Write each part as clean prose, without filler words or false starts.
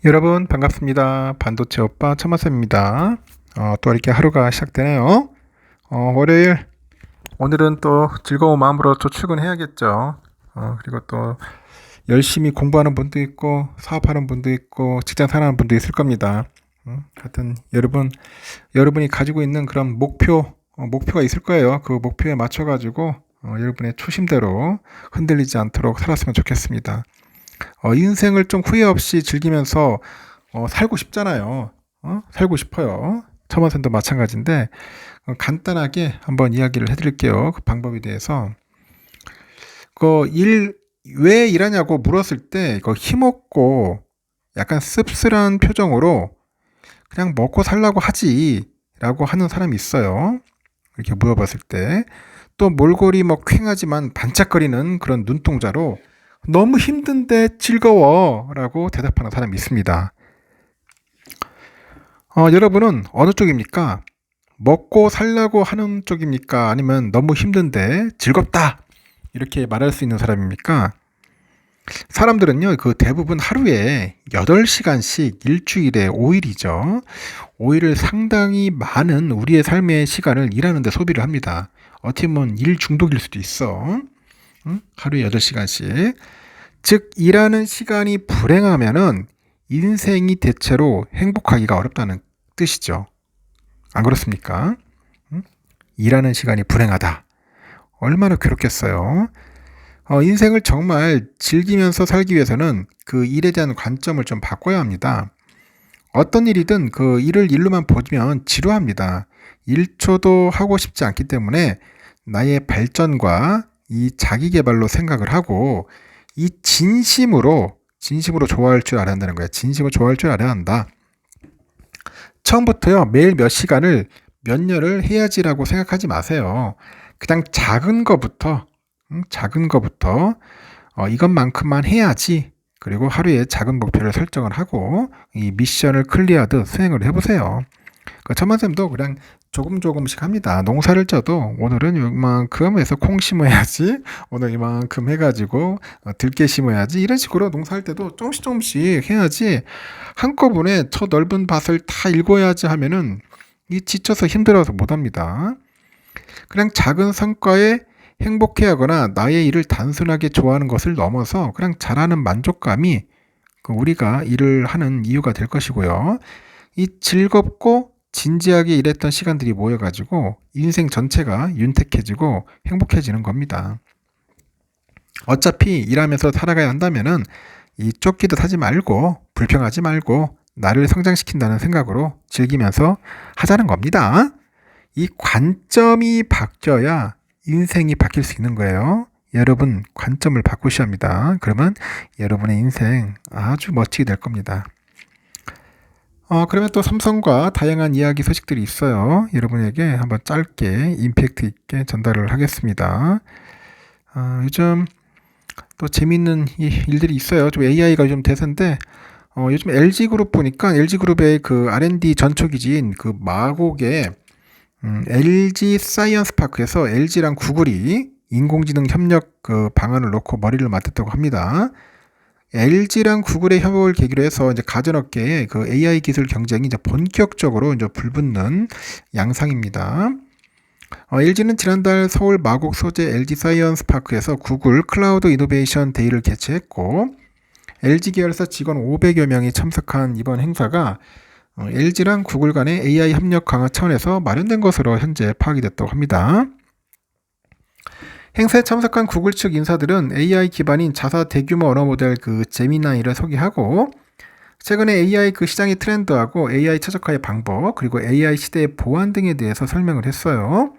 여러분 반갑습니다. 반도체 오빠 천마쌤입니다. 또 이렇게 하루가 시작되네요. 월요일 오늘은 또 즐거운 마음으로 또 출근해야겠죠. 그리고 또 열심히 공부하는 분도 있고 사업하는 분도 있고 직장 생활하는 분도 있을 겁니다. 하여튼 여러분이 가지고 있는 그런 목표가 있을 거예요. 그 목표에 맞춰가지고 여러분의 초심대로 흔들리지 않도록 살았으면 좋겠습니다. 인생을 좀 후회 없이 즐기면서 살고 싶잖아요. 살고 싶어요. 처마선도 마찬가지인데 간단하게 한번 이야기를 해드릴게요. 그 방법에 대해서. 왜 일하냐고 물었을 때 힘없고 약간 씁쓸한 표정으로 그냥 먹고 살라고 하지라고 하는 사람이 있어요. 이렇게 물어봤을 때. 또 몰골이 퀭하지만 반짝거리는 그런 눈동자로 너무 힘든데 즐거워 라고 대답하는 사람이 있습니다. 여러분은 어느 쪽입니까? 먹고 살려고 하는 쪽입니까? 아니면 너무 힘든데 즐겁다 이렇게 말할 수 있는 사람입니까? 사람들은요, 그 대부분 하루에 8시간씩 일주일에 5일이죠. 5일을 상당히 많은 우리의 삶의 시간을 일하는 데 소비를 합니다. 어떻게 보면 일 중독일 수도 있어. 하루에 8시간씩. 즉 일하는 시간이 불행하면은 인생이 대체로 행복하기가 어렵다는 뜻이죠. 안 그렇습니까? 일하는 시간이 불행하다. 얼마나 괴롭겠어요. 인생을 정말 즐기면서 살기 위해서는 그 일에 대한 관점을 좀 바꿔야 합니다. 어떤 일이든 그 일을 일로만 보면 지루합니다. 1초도 하고 싶지 않기 때문에 나의 발전과 이 자기 개발로 생각을 하고 이 진심으로 좋아할 줄 알아야 한다는 거야. 진심으로 좋아할 줄 알아야 한다. 처음부터요, 매일 몇 시간을 몇 년을 해야지라고 생각하지 마세요. 그냥 작은 거부터 이것만큼만 해야지. 그리고 하루에 작은 목표를 설정을 하고 이 미션을 클리어하듯 수행을 해보세요. 천만쌤도 그냥 조금씩 합니다. 농사를 져도 오늘은 이만큼 해서 콩 심어야지, 오늘 이만큼 해가지고 들깨 심어야지, 이런 식으로 농사할 때도 조금씩 해야지 한꺼번에 저 넓은 밭을 다 읽어야지 하면은 이 지쳐서 힘들어서 못합니다. 그냥 작은 성과에 행복해하거나 나의 일을 단순하게 좋아하는 것을 넘어서 그냥 잘하는 만족감이 우리가 일을 하는 이유가 될 것이고요. 이 즐겁고 진지하게 일했던 시간들이 모여가지고 인생 전체가 윤택해지고 행복해지는 겁니다. 어차피 일하면서 살아가야 한다면은 이 쫓기듯 하지 말고 불평하지 말고 나를 성장시킨다는 생각으로 즐기면서 하자는 겁니다. 이 관점이 바뀌어야 인생이 바뀔 수 있는 거예요. 여러분 관점을 바꾸셔야 합니다. 그러면 여러분의 인생 아주 멋지게 될 겁니다. 그러면 또 삼성과 다양한 이야기 소식들이 있어요. 여러분에게 한번 짧게 임팩트 있게 전달을 하겠습니다. 요즘 또 재밌는 일들이 있어요. 좀 AI가 요즘 대세인데 요즘 LG그룹 보니까 LG그룹의 그 R&D 전초기지인 그 마곡에 LG 사이언스 파크에서 LG랑 구글이 인공지능 협력 그 방안을 놓고 머리를 맞댔다고 합니다. LG랑 구글의 협업을 계기로 해서 이제 가전업계의 그 AI 기술 경쟁이 이제 본격적으로 이제 불붙는 양상입니다. LG는 지난달 서울 마곡 소재 LG 사이언스 파크에서 구글 클라우드 이노베이션 데이를 개최했고, LG 계열사 직원 500여 명이 참석한 이번 행사가 LG랑 구글 간의 AI 협력 강화 차원에서 마련된 것으로 현재 파악이 됐다고 합니다. 행사에 참석한 구글 측 인사들은 AI 기반인 자사 대규모 언어 모델 그 제미나이를 소개하고, 최근에 AI 그 시장의 트렌드하고 AI 최적화의 방법, 그리고 AI 시대의 보안 등에 대해서 설명을 했어요.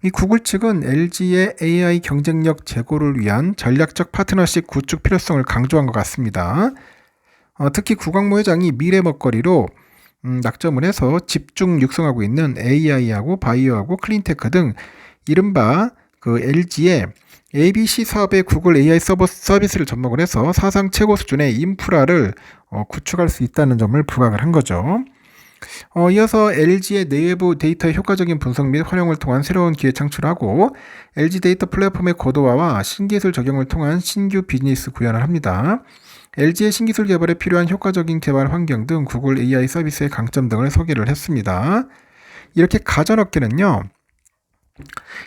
이 구글 측은 LG의 AI 경쟁력 제고를 위한 전략적 파트너십 구축 필요성을 강조한 것 같습니다. 특히 구광모 회장이 미래 먹거리로 낙점을 해서 집중 육성하고 있는 AI하고 바이오하고 클린테크 등 이른바 그 LG의 ABC 사업의 구글 AI 서비스를 접목을 해서 사상 최고 수준의 인프라를 구축할 수 있다는 점을 부각을 한 거죠. 이어서 LG의 내부 데이터의 효과적인 분석 및 활용을 통한 새로운 기회 창출하고 LG 데이터 플랫폼의 고도화와 신기술 적용을 통한 신규 비즈니스 구현을 합니다. LG의 신기술 개발에 필요한 효과적인 개발 환경 등 구글 AI 서비스의 강점 등을 소개를 했습니다. 이렇게 가전업계는요,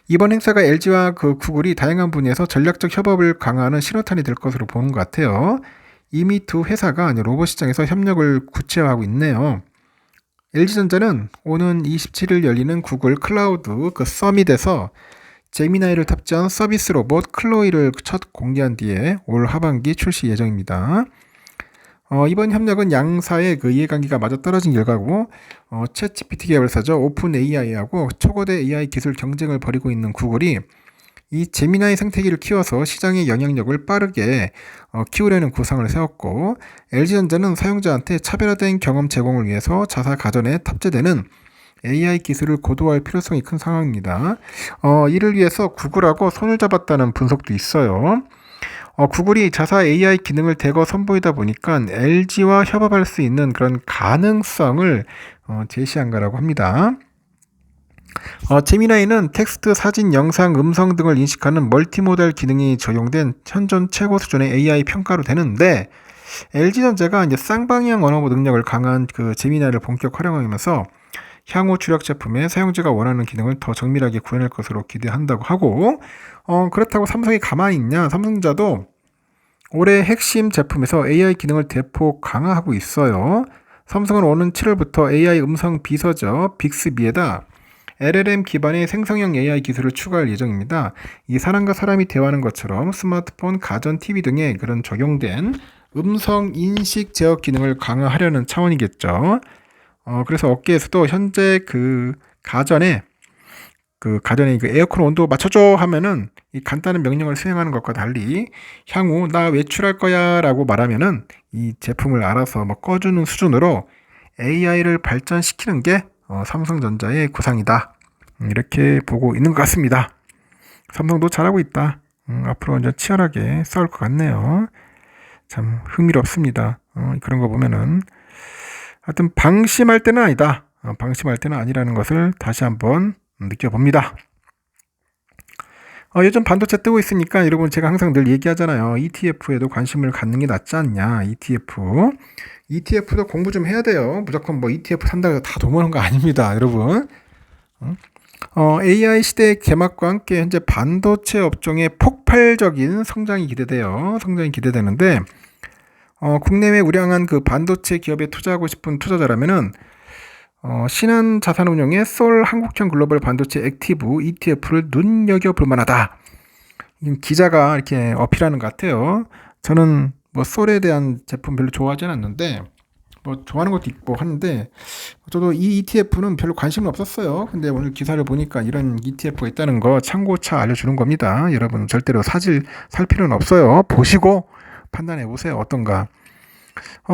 이번 행사가 LG와 구글이 다양한 분야에서 전략적 협업을 강화하는 신호탄이 될 것으로 보는 것 같아요. 이미 두 회사가 로봇 시장에서 협력을 구체화하고 있네요. LG전자는 오는 27일 열리는 구글 클라우드 서밋에서 제미나이를 탑재한 서비스 로봇 클로이를 첫 공개한 뒤에 올 하반기 출시 예정입니다. 이번 협력은 양사의 이해관계가 맞아떨어진 결과고, 챗GPT 계열사죠. 오픈 AI하고 초거대 AI 기술 경쟁을 벌이고 있는 구글이 이 제미나이 생태계를 키워서 시장의 영향력을 빠르게 키우려는 구상을 세웠고, LG전자는 사용자한테 차별화된 경험 제공을 위해서 자사 가전에 탑재되는 AI 기술을 고도화할 필요성이 큰 상황입니다. 이를 위해서 구글하고 손을 잡았다는 분석도 있어요. 구글이 자사 AI 기능을 대거 선보이다 보니까 LG와 협업할 수 있는 그런 가능성을 제시한 거라고 합니다. 제미나이는 텍스트, 사진, 영상, 음성 등을 인식하는 멀티모달 기능이 적용된 현존 최고 수준의 AI 평가로 되는데, LG전자가 이제 쌍방향 언어 능력을 강한 제미나이를 본격 활용하면서 향후 주력 제품에 사용자가 원하는 기능을 더 정밀하게 구현할 것으로 기대한다고 하고, 그렇다고 삼성이 가만히 있냐? 삼성전자도 올해 핵심 제품에서 AI 기능을 대폭 강화하고 있어요. 삼성은 오는 7월부터 AI 음성 비서죠. 빅스비에다 LLM 기반의 생성형 AI 기술을 추가할 예정입니다. 이 사람과 사람이 대화하는 것처럼 스마트폰, 가전, TV 등에 그런 적용된 음성 인식 제어 기능을 강화하려는 차원이겠죠. 그래서 업계에서도 현재 가전에 에어컨 온도 맞춰줘 하면은 이 간단한 명령을 수행하는 것과 달리 향후 나 외출할 거야 라고 말하면은 이 제품을 알아서 꺼주는 수준으로 AI를 발전시키는 게 삼성전자의 구상이다. 이렇게 보고 있는 것 같습니다. 삼성도 잘하고 있다. 앞으로 이제 치열하게 싸울 것 같네요. 참 흥미롭습니다. 그런 거 보면은 하여튼 방심할 때는 아니다. 방심할 때는 아니라는 것을 다시 한번 느껴봅니다. 요즘 반도체 뜨고 있으니까 여러분 제가 항상 늘 얘기하잖아요. ETF에도 관심을 갖는 게 낫지 않냐. ETF도 공부 좀 해야 돼요. 무조건 ETF 산다고 해서 다 돈 버는 거 아닙니다, 여러분. AI 시대의 개막과 함께 현재 반도체 업종의 폭발적인 성장이 기대되는데, 국내외 우량한 반도체 기업에 투자하고 싶은 투자자라면은 신한 자산운용의 솔 한국형 글로벌 반도체 액티브 ETF를 눈여겨볼 만하다. 기자가 이렇게 어필하는 것 같아요. 저는 솔에 대한 제품 별로 좋아하지는 않는데, 좋아하는 것도 있고 하는데, 저도 이 ETF는 별로 관심은 없었어요. 근데 오늘 기사를 보니까 이런 ETF가 있다는 거 참고차 알려주는 겁니다. 여러분 절대로 살 필요는 없어요. 보시고 판단해 보세요. 어떤가.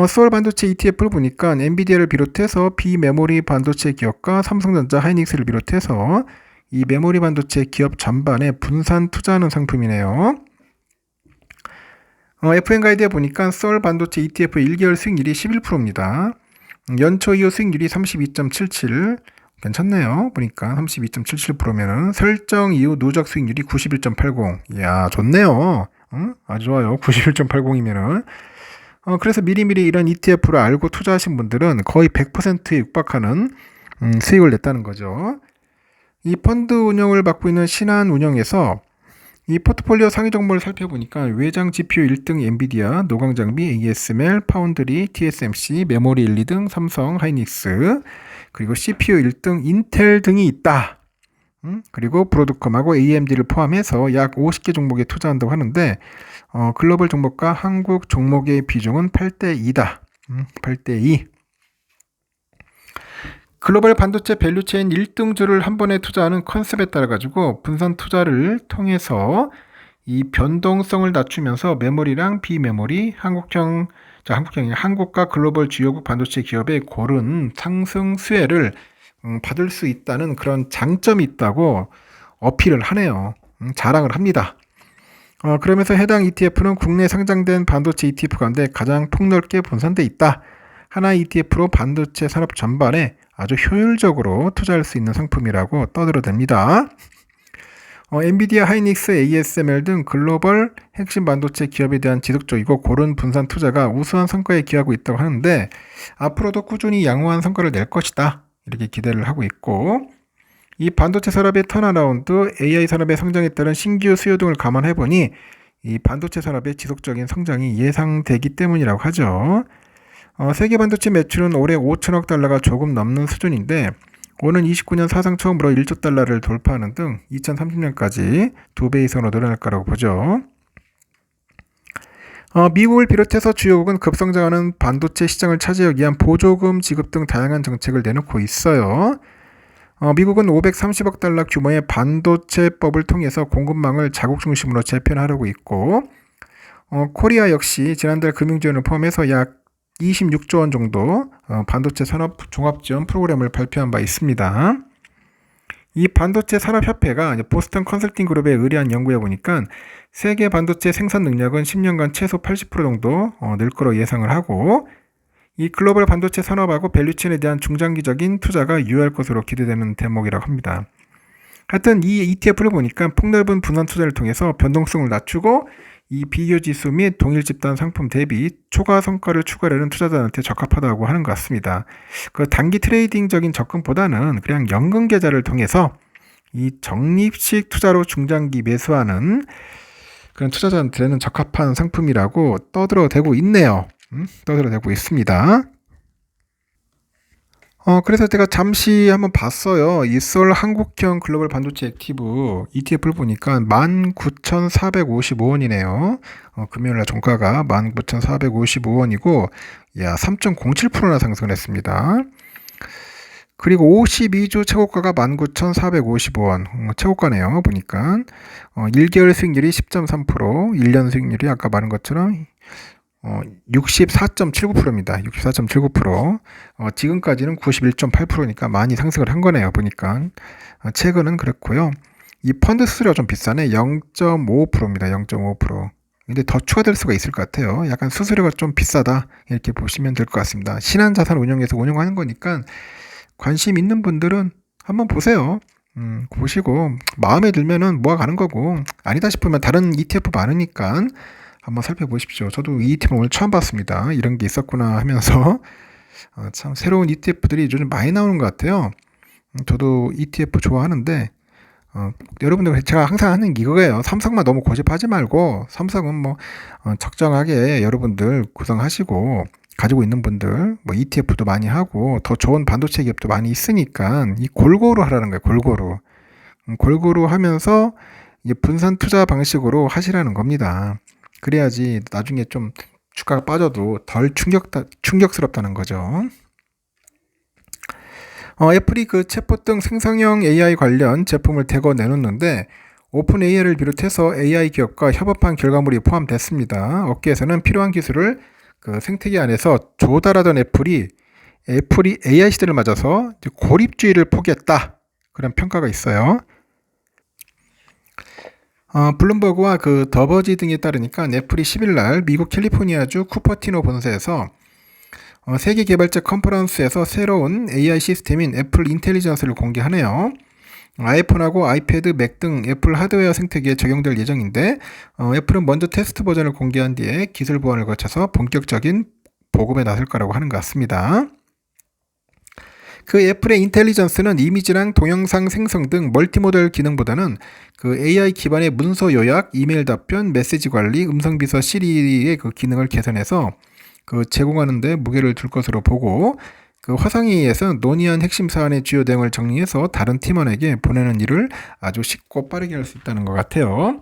솔 반도체 ETF를 보니까 엔비디아를 비롯해서 비메모리 반도체 기업과 삼성전자, 하이닉스를 비롯해서 이 메모리 반도체 기업 전반에 분산 투자하는 상품이네요. FN 가이드에 보니까 솔 반도체 ETF 1개월 수익률이 11%입니다. 연초 이후 수익률이 32.77, 괜찮네요. 보니까 32.77%면은 설정 이후 누적 수익률이 91.80. 이야, 좋네요. 아주 좋아요. 91.80이면은. 그래서 미리미리 이런 ETF를 알고 투자하신 분들은 거의 100%에 육박하는 수익을 냈다는 거죠. 이 펀드 운영을 맡고 있는 신한운영에서 이 포트폴리오 상위 정보를 살펴보니까 외장 GPU 1등 엔비디아, 노광장비, ASML, 파운드리, TSMC, 메모리 1, 2등 삼성, 하이닉스, 그리고 CPU 1등 인텔 등이 있다. 그리고 브로드컴하고 AMD를 포함해서 약 50개 종목에 투자한다고 하는데, 글로벌 종목과 한국 종목의 비중은 8대2다. 8대2. 글로벌 반도체 밸류체인 1등주를 한 번에 투자하는 컨셉에 따라 가지고 분산 투자를 통해서 이 변동성을 낮추면서 메모리랑 비메모리, 한국과 글로벌 주요국 반도체 기업의 고른 상승 수혜를 받을 수 있다는 그런 장점이 있다고 어필을 하네요. 자랑을 합니다. 그러면서 해당 ETF는 국내에 상장된 반도체 ETF 가운데 가장 폭넓게 분산돼 있다. 하나의 ETF로 반도체 산업 전반에 아주 효율적으로 투자할 수 있는 상품이라고 떠들어댑니다. 엔비디아, 하이닉스, ASML 등 글로벌 핵심 반도체 기업에 대한 지속적이고 고른 분산 투자가 우수한 성과에 기하고 있다고 하는데 앞으로도 꾸준히 양호한 성과를 낼 것이다. 이렇게 기대를 하고 있고 이 반도체 산업의 턴어라운드, AI 산업의 성장에 따른 신규 수요 등을 감안해보니 이 반도체 산업의 지속적인 성장이 예상되기 때문이라고 하죠. 세계 반도체 매출은 올해 5천억 달러가 조금 넘는 수준인데 오는 29년 사상 처음으로 1조 달러를 돌파하는 등 2030년까지 2배 이상으로 늘어날 거라고 보죠. 미국을 비롯해서 주요국은 급성장하는 반도체 시장을 차지하기 위한 보조금 지급 등 다양한 정책을 내놓고 있어요. 미국은 530억 달러 규모의 반도체법을 통해서 공급망을 자국 중심으로 재편하려고 있고 코리아 역시 지난달 금융지원을 포함해서 약 26조 원 정도 반도체 산업 종합지원 프로그램을 발표한 바 있습니다. 이 반도체 산업협회가 보스턴 컨설팅 그룹에 의뢰한 연구에 보니까 세계 반도체 생산 능력은 10년간 최소 80% 정도 늘 거로 예상을 하고 이 글로벌 반도체 산업하고 밸류체인에 대한 중장기적인 투자가 유효할 것으로 기대되는 대목이라고 합니다. 하여튼 이 ETF를 보니까 폭넓은 분산 투자를 통해서 변동성을 낮추고 이 비교 지수 및 동일 집단 상품 대비 초과 성과를 추구하려는 투자자한테 적합하다고 하는 것 같습니다. 그 단기 트레이딩적인 접근보다는 그냥 연금 계좌를 통해서 이 적립식 투자로 중장기 매수하는 그런 투자자한테는 적합한 상품이라고 떠들어대고 있네요. 떠들어대고 있습니다. 그래서 제가 잠시 한번 봤어요. 이솔 한국형 글로벌 반도체 액티브 ETF를 보니까 19,455원이네요. 금요일날 종가가 19,455원이고, 야, 3.07%나 상승을 했습니다. 그리고 52주 최고가가 19,455원. 최고가네요. 보니까. 1개월 수익률이 10.3%, 1년 수익률이 아까 말한 것처럼 64.79%입니다. 64.79%. 지금까지는 91.8%니까 많이 상승을 한 거네요. 보니까. 최근은 그렇고요. 이 펀드 수수료가 좀 비싸네. 0.5%입니다. 0.5%. 근데 더 추가될 수가 있을 것 같아요. 약간 수수료가 좀 비싸다. 이렇게 보시면 될 것 같습니다. 신한자산 운용에서 운용하는 거니까 관심 있는 분들은 한번 보세요. 보시고 마음에 들면은 모아가는 거고 아니다 싶으면 다른 ETF 많으니까 한번 살펴보십시오. 저도 이 ETF를 오늘 처음 봤습니다. 이런 게 있었구나 하면서 참 새로운 ETF들이 요즘 많이 나오는 것 같아요. 저도 ETF 좋아하는데 여러분들 제가 항상 하는 이거예요. 삼성만 너무 고집하지 말고 삼성은 뭐 적정하게 여러분들 구성하시고 가지고 있는 분들 뭐 ETF도 많이 하고 더 좋은 반도체 기업도 많이 있으니까 이 골고루 하라는 거예요. 골고루 하면서 이제 분산 투자 방식으로 하시라는 겁니다. 그래야지 나중에 좀 주가가 빠져도 덜 충격스럽다는 거죠. 애플이 그 챗봇 등 생성형 AI 관련 제품을 대거 내놓는데 오픈 AI를 비롯해서 AI 기업과 협업한 결과물이 포함됐습니다. 업계에서는 필요한 기술을 그 생태계 안에서 조달하던 애플이 AI 시대를 맞아서 고립주의를 포기했다. 그런 평가가 있어요. 블룸버그와 그 더버지 등에 따르니까 애플이 10일날 미국 캘리포니아주 쿠퍼티노 본사에서 세계 개발자 컨퍼런스에서 새로운 AI 시스템인 애플 인텔리전스를 공개하네요. 아이폰하고 아이패드, 맥 등 애플 하드웨어 생태계에 적용될 예정인데 애플은 먼저 테스트 버전을 공개한 뒤에 기술 보완을 거쳐서 본격적인 보급에 나설 거라고 하는 것 같습니다. 그 애플의 인텔리전스는 이미지랑 동영상 생성 등 멀티모델 기능보다는 그 AI 기반의 문서 요약, 이메일 답변, 메시지 관리, 음성 비서 시리의 그 기능을 개선해서 그 제공하는 데 무게를 둘 것으로 보고 그 화상회의에서 논의한 핵심 사안의 주요 내용을 정리해서 다른 팀원에게 보내는 일을 아주 쉽고 빠르게 할 수 있다는 것 같아요.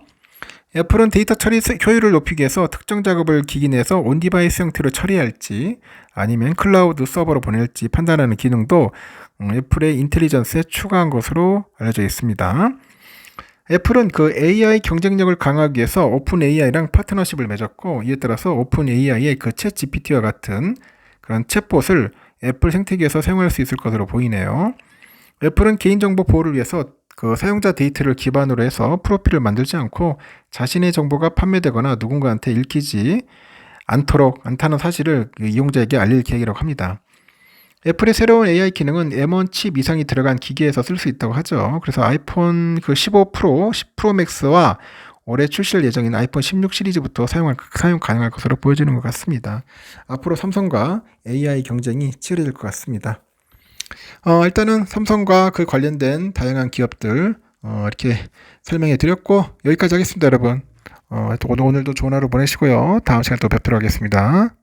애플은 데이터 처리 효율을 높이기 위해서 특정 작업을 기기 내에서 온디바이스 형태로 처리할지 아니면 클라우드 서버로 보낼지 판단하는 기능도 애플의 인텔리전스에 추가한 것으로 알려져 있습니다. 애플은 그 AI 경쟁력을 강화하기 위해서 오픈 AI랑 파트너십을 맺었고 이에 따라서 오픈 AI의 그 챗 GPT와 같은 그런 챗봇을 애플 생태계에서 사용할 수 있을 것으로 보이네요. 애플은 개인정보 보호를 위해서 그 사용자 데이터를 기반으로 해서 프로필을 만들지 않고 자신의 정보가 판매되거나 누군가한테 읽히지 않다는 사실을 이용자에게 알릴 계획이라고 합니다. 애플의 새로운 AI 기능은 M1 칩 이상이 들어간 기기에서 쓸 수 있다고 하죠. 그래서 아이폰 15 프로, 10 프로 맥스와 올해 출시할 예정인 아이폰 16 시리즈부터 사용 가능할 것으로 보여지는 것 같습니다. 앞으로 삼성과 AI 경쟁이 치열해질 것 같습니다. 일단은 삼성과 그 관련된 다양한 기업들 이렇게 설명해 드렸고 여기까지 하겠습니다, 여러분. 오늘도 좋은 하루 보내시고요. 다음 시간에 또 뵙도록 하겠습니다.